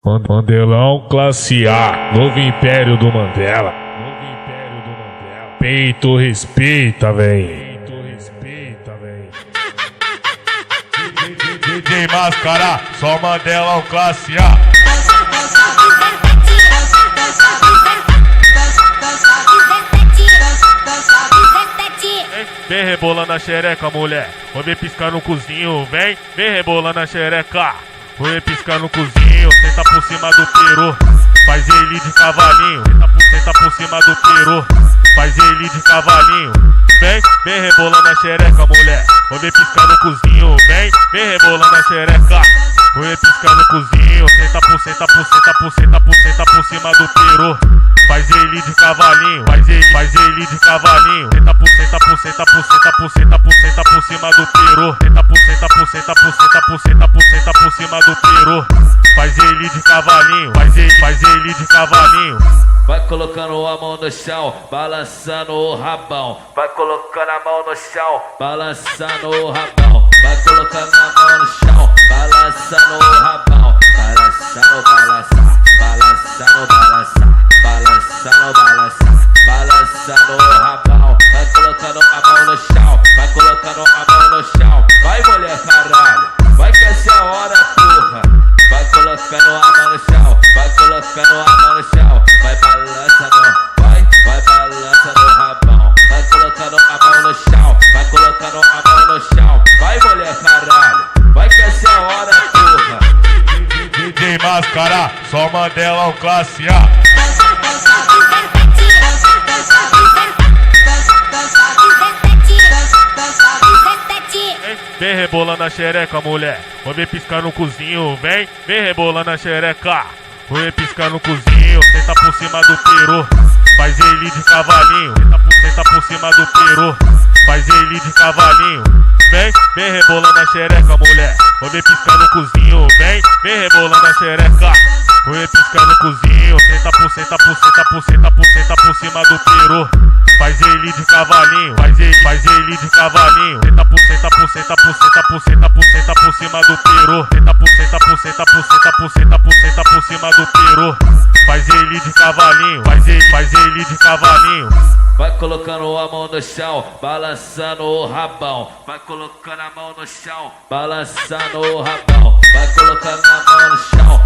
Mandelão classe A, novo império do Mandela. Peito respeita, véi. DJ Máscara, só Mandelão classe A. Vem rebolando a xereca, mulher. Vou ver piscar no cozinho, vem rebolando a xereca. Vou ver piscar no cozinho, senta por cima do peru. Faz ele de cavalinho, senta por cima do peru. Faz ele de cavalinho. Vem rebolando a xereca, mulher. Vou ver piscar no cozinho, vem rebolando a xereca. Vou ver piscar no cozinho, senta por cima do peru. Faz ele de cavalinho, faz ele de cavalinho. Senta por cima do peru. Senta por cima do peru. Faz ele de cavalinho, faz ele de cavalinho. Vai colocando a mão no chão, balançando o rabão. Vai colocando a mão no chão, balançando o rabão. Vai colocando a mão no chão, balançando o rabão. Balançando, balançar, balançando, balançar, balançando, balançar, balançando o rabão. Vai colocando a mão no chão, vai colocando a mão no chão. Vai, mulher, caralho, vai que essa é a hora, porra. Vai colocando a mão no chão, vai colocando a mão no chão. Vai balançando, vai balançando o rabão. Vai colocando a mão no chão, vai colocando a mão no chão. Vai, mulher, caralho, vai que essa é a hora, porra. DJ Máscara, só Mandelão classe A. Vem rebolando a xereca, mulher. Vou ver piscar no cozinho, vem rebolando a xereca. Vou ver piscar no cozinho, senta por cima do peru. Faz ele de cavalinho, senta por cima do peru. Faz ele de cavalinho. Vem rebolando a xereca, mulher. Vou ver piscar no cozinho, vem rebolando a xereca. Vou ver piscar no cozinho, senta por cima do peru. Faz ele de cavalinho, faz ele de cavalinho. Senta por cima do peru. Senta por cima do peru. Faz ele de cavalinho, faz ele de cavalinho. Vai colocando a mão no chão, balançando o rabão. Vai colocando a mão no chão, balançando o rabão. Vai colocando a mão no chão,